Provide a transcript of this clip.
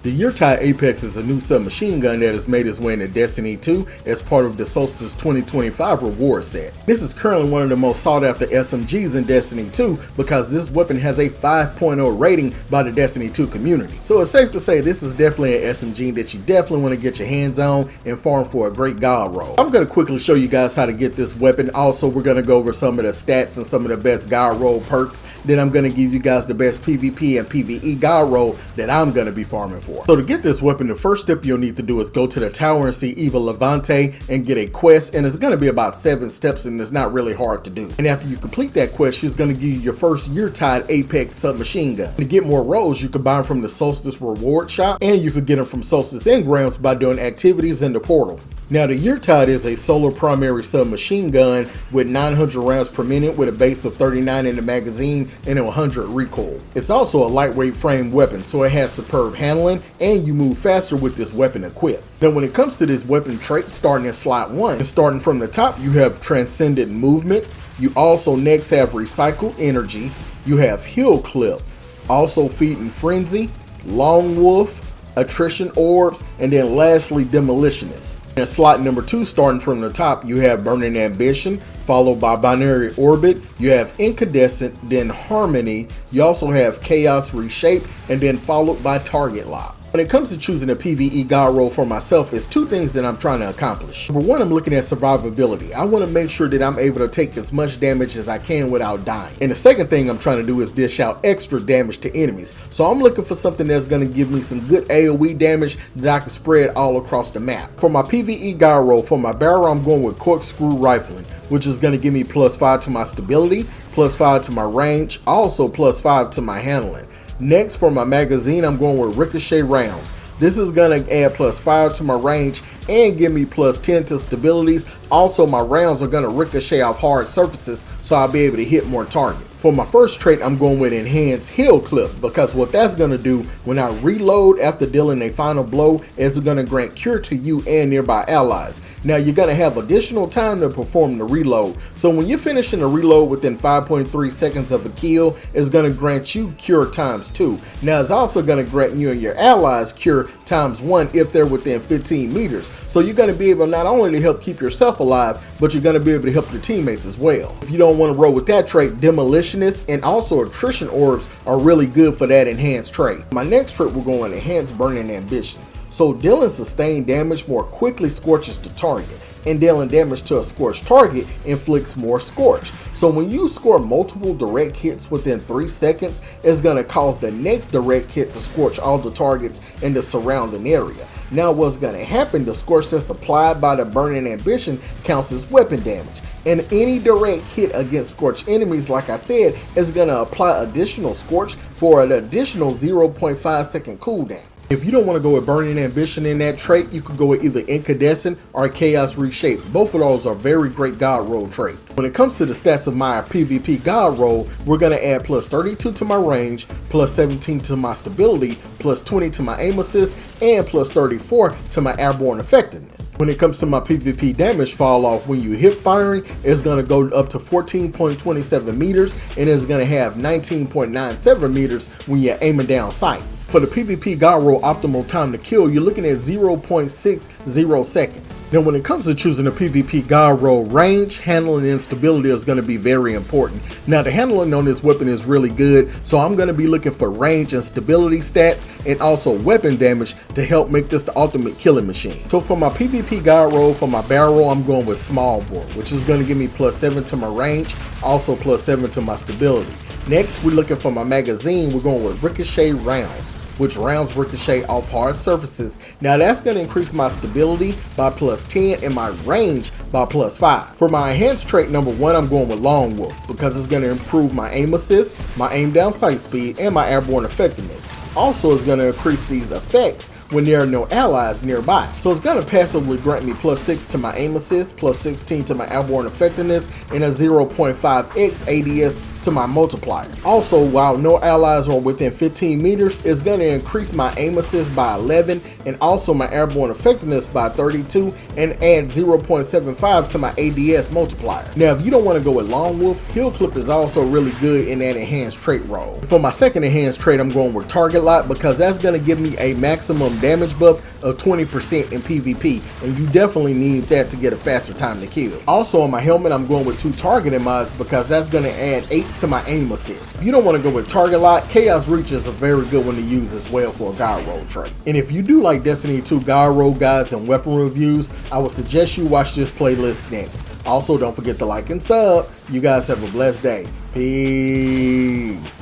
The Yeartide Apex is a new submachine gun that has made its way into Destiny 2 as part of the Solstice 2025 reward set. This is currently one of the most sought after SMGs in Destiny 2 because this weapon has a 5.0 rating by the Destiny 2 community. So it's safe to say this is definitely an SMG that you definitely want to get your hands on and farm for a great god roll. I'm going to quickly show you guys how to get this weapon. Also, we're going to go over some of the stats and some of the best god roll perks. Then I'm going to give you guys the best PvP and PVE god roll that I'm going to be farming for. So to get this weapon, the first step you'll need to do is go to the tower and see Eva Levante and get a quest, and it's going to be about 7 steps and it's not really hard to do. And after you complete that quest, she's going to give you your first Yeartide Apex submachine gun. To get more rolls, you can buy them from the Solstice reward shop, and you could get them from Solstice engrams by doing activities in the portal. Now, the Yeartide is a solar primary submachine gun with 900 rounds per minute with a base of 39 in the magazine and 100 recoil. It's also a lightweight frame weapon, so it has superb handling and you move faster with this weapon equipped. Now, when it comes to this weapon trait, starting in slot 1, and starting from the top, you have transcendent movement. You also next have recycled energy. You have heal clip, also feeding frenzy, long wolf, attrition orbs, and then lastly demolitionist. In slot number 2, starting from the top, you have Burning Ambition, followed by Binary Orbit. You have Incandescent, then Harmony. You also have Chaos Reshape, and then followed by Target Lock. When it comes to choosing a PvE god roll for myself, it's 2 things that I'm trying to accomplish. Number 1, I'm looking at survivability. I want to make sure that I'm able to take as much damage as I can without dying. And the second thing I'm trying to do is dish out extra damage to enemies. So I'm looking for something that's going to give me some good AoE damage that I can spread all across the map. For my PvE god roll, for my barrel, I'm going with corkscrew rifling, which is going to give me +5 to my stability, +5 to my range, also +5 to my handling. Next, for my magazine, I'm going with ricochet rounds. This is going to add +5 to my range and give me +10 to stabilities. Also, my rounds are going to ricochet off hard surfaces, so I'll be able to hit more targets. For my first trait, I'm going with enhanced heal clip, because what that's going to do when I reload after dealing a final blow is going to grant cure to you and nearby allies. Now, you're going to have additional time to perform the reload, so when you're finishing a reload within 5.3 seconds of a kill, it's going to grant you cure ×2. Now, it's also going to grant you and your allies cure ×1 if they're within 15 meters. So you're going to be able not only to help keep yourself alive, but you're going to be able to help your teammates as well. If you don't want to roll with that trait, demolitionist and also attrition orbs are really good for that enhanced trait. My next trait, we're going to enhance burning ambition. So dealing sustained damage more quickly scorches the target, and dealing damage to a scorched target inflicts more scorch. So when you score multiple direct hits within 3 seconds, it's going to cause the next direct hit to scorch all the targets in the surrounding area. Now what's going to happen, the scorch that's applied by the burning ambition counts as weapon damage, and any direct hit against scorched enemies, like I said, is going to apply additional scorch for an additional 0.5 second cooldown. If you don't want to go with Burning Ambition in that trait, you could go with either Incandescent or Chaos Reshape. Both of those are very great god roll traits. When it comes to the stats of my PvP god roll, we're going to add +32 to my range, +17 to my stability, +20 to my aim assist, and +34 to my airborne effectiveness. When it comes to my PvP damage fall off, when you hip firing, it's going to go up to 14.27 meters, and it's going to have 19.97 meters when you're aiming down sights. For the PvP god roll optimal time to kill, you're looking at 0.60 seconds. Now, when it comes to choosing a PvP god roll, range, handling, and stability is going to be very important. Now, the handling on this weapon is really good, so I'm going to be looking for range and stability stats and also weapon damage to help make this the ultimate killing machine. So for my PvP god roll, for my barrel, I'm going with small bore, which is going to give me +7 to my range, also +7 to my stability. Next, we're looking for my magazine. We're going with ricochet rounds, which rounds ricochet off hard surfaces. Now that's going to increase my stability by +10 and my range by +5. For my enhanced trait number 1, I'm going with Long Wolf, because it's going to improve my aim assist, my aim down sight speed, and my airborne effectiveness. Also, it's going to increase these effects when there are no allies nearby. So it's gonna passively grant me +6 to my aim assist, +16 to my airborne effectiveness, and a 0.5x ADS to my multiplier. Also, while no allies are within 15 meters, it's gonna increase my aim assist by 11 and also my airborne effectiveness by 32 and add 0.75 to my ADS multiplier. Now, if you don't want to go with Long Wolf, Heel Clip is also really good in that enhanced trait role. For my second enhanced trait, I'm going with Target Lock because that's going to give me a maximum damage buff of 20% in PvP, and you definitely need that to get a faster time to kill. Also on my helmet, I'm going with 2 targeting mods because that's going to add 8 to my aim assist. If you don't want to go with Target Lock, Chaos Reach is a very good one to use as well for a guide roll trait. And if you do like Destiny 2 guide roll guides and weapon reviews, I would suggest you watch this playlist next. Also, don't forget to like and sub. You guys have a blessed day. Peace.